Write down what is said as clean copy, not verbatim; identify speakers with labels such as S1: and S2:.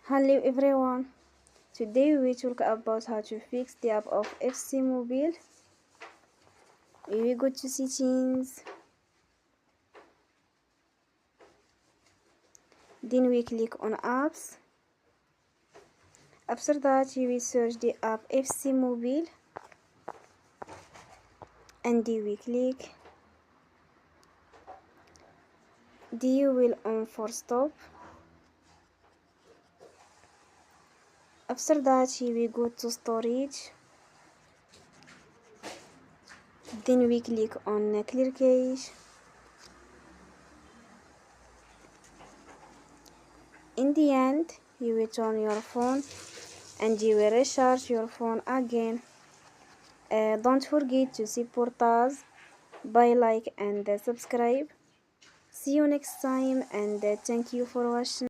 S1: Hello everyone. Today we talk about how to fix the app of FC Mobile. We go to settings. Then we click on apps. After that we search the app FC Mobile and we click. You will on for stop. After that we go to storage. Then we click on clear cache. In the end, you will turn your phone and you will recharge your phone again. Don't forget to support us by like and subscribe. See you next time and thank you for watching.